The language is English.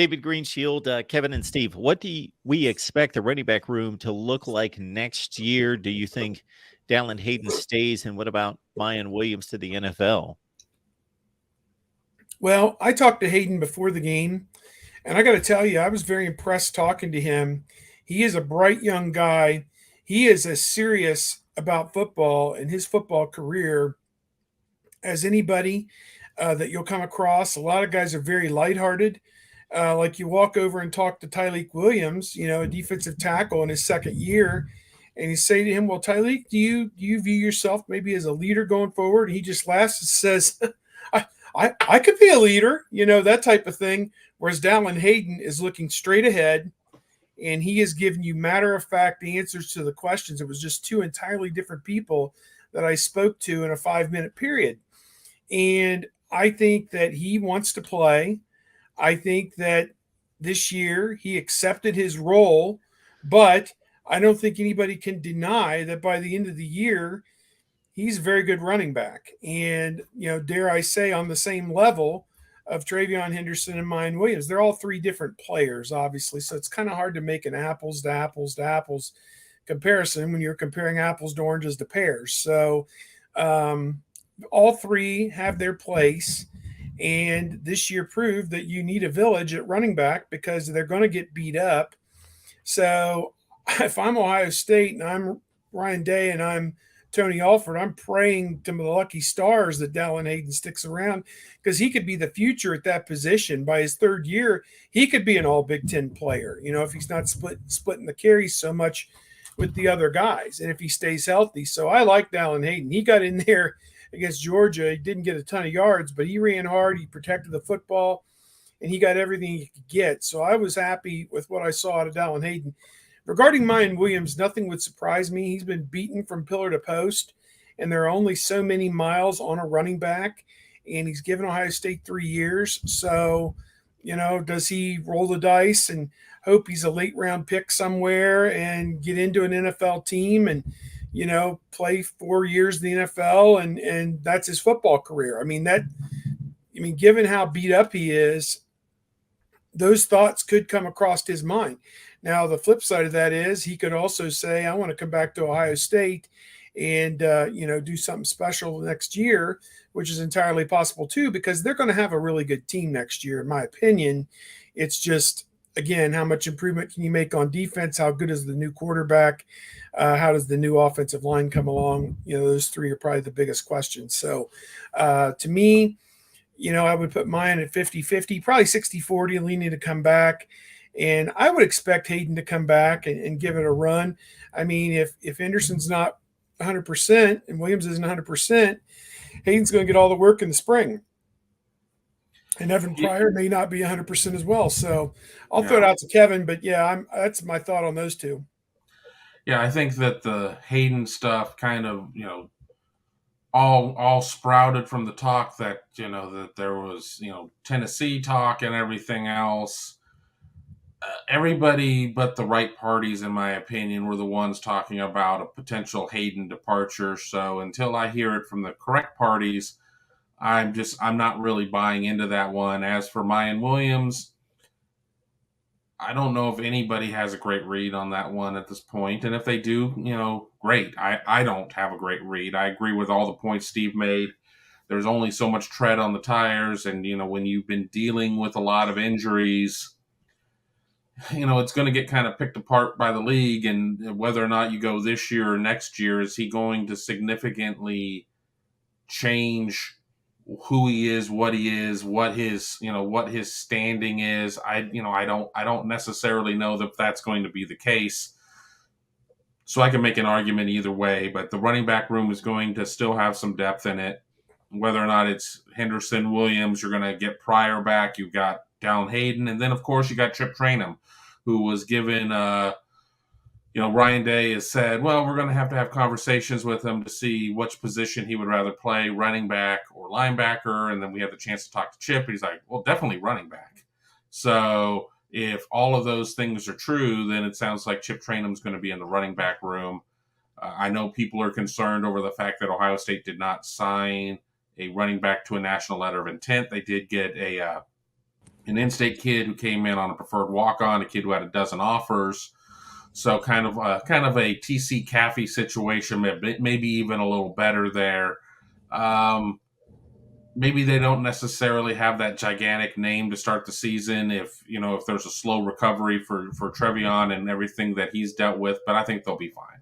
David Greenshield, Kevin, and Steve, what do we expect the running back room to look like next year? Do you think Dallan Hayden stays, and what about Miyan Williams to the NFL? Well, I talked to Hayden before the game, and I got to tell you, I was very impressed talking to him. He is a bright young guy. He is as serious about football and his football career as anybody that you'll come across. A lot of guys are very lighthearted. Like you walk over and talk to Tyleik Williams, a defensive tackle in his second year, and you say to him, "Well, Tyleik, do you view yourself maybe as a leader going forward?" And he just laughs and says, "I could be a leader," that type of thing. Whereas Dallan Hayden is looking straight ahead, and he has given you matter of fact answers to the questions. It was just two entirely different people that I spoke to in a 5-minute period. And I think that he wants to play. I think that this year he accepted his role, but I don't think anybody can deny that by the end of the year, he's a very good running back. And, dare I say, on the same level of Travion Henderson and Miyan Williams. They're all three different players, obviously. So it's kind of hard to make an apples to apples to apples comparison when you're comparing apples to oranges to pears. So all three have their place. And this year proved that you need a village at running back because they're going to get beat up. So if I'm Ohio State and I'm Ryan Day and I'm Tony Alford, I'm praying to the lucky stars that Dallan Hayden sticks around because he could be the future at that position. By his third year, he could be an all Big Ten player, if he's not splitting the carries so much with the other guys and if he stays healthy. So I like Dallan Hayden. He got in there against Georgia. He didn't get a ton of yards, but he ran hard. He protected the football, and he got everything he could get. So I was happy with what I saw out of Dallan Hayden. Regarding Miyan Williams, nothing would surprise me. He's been beaten from pillar to post, and there are only so many miles on a running back, and he's given Ohio State 3 years. So, does he roll the dice and hope he's a late round pick somewhere and get into an NFL team and, play 4 years in the NFL and that's his football career? Given how beat up he is, those thoughts could come across his mind. Now, the flip side of that is he could also say, I want to come back to Ohio State and, do something special next year, which is entirely possible too, because they're going to have a really good team next year, in my opinion. It's just, again, how much improvement can you make on defense? How good is the new quarterback? How does the new offensive line come along? Those three are probably the biggest questions. So to me, I would put mine at 50-50, probably 60-40, leaning to come back. And I would expect Hayden to come back and give it a run. If Henderson's not 100% and Williams isn't 100%, Hayden's going to get all the work in the spring. And Evan Pryor may not be 100% as well. So I'll throw it out to Kevin. But, that's my thought on those two. Yeah, I think that the Hayden stuff kind of, all sprouted from the talk that, that there was, Tennessee talk and everything else. Everybody but the right parties, in my opinion, were the ones talking about a potential Hayden departure. So until I hear it from the correct parties, I'm not really buying into that one. As for Miyan Williams, I don't know if anybody has a great read on that one at this point. And if they do, great. I don't have a great read. I agree with all the points Steve made. There's only so much tread on the tires. And, when you've been dealing with a lot of injuries, it's going to get kind of picked apart by the league, and whether or not you go this year or next year, is he going to significantly change who he is, what his standing is? I don't necessarily know that that's going to be the case. So I can make an argument either way, but the running back room is going to still have some depth in it. Whether or not it's Henderson, Williams, you're going to get Pryor back. You've got Dallan Hayden, and then of course you got Chip Trayanum, who was given, Ryan Day has said, well, we're going to have conversations with him to see which position he would rather play, running back or linebacker. And then we have the chance to talk to Chip, and he's like, well, definitely running back. So if all of those things are true, then it sounds like Chip Trayanum is going to be in the running back room. I know people are concerned over the fact that Ohio State did not sign a running back to a national letter of intent. They did get a an in-state kid who came in on a preferred walk-on, a kid who had a dozen offers. So kind of a TC Caffey situation, maybe even a little better there. Maybe they don't necessarily have that gigantic name to start the season if there's a slow recovery for Trevion and everything that he's dealt with, but I think they'll be fine.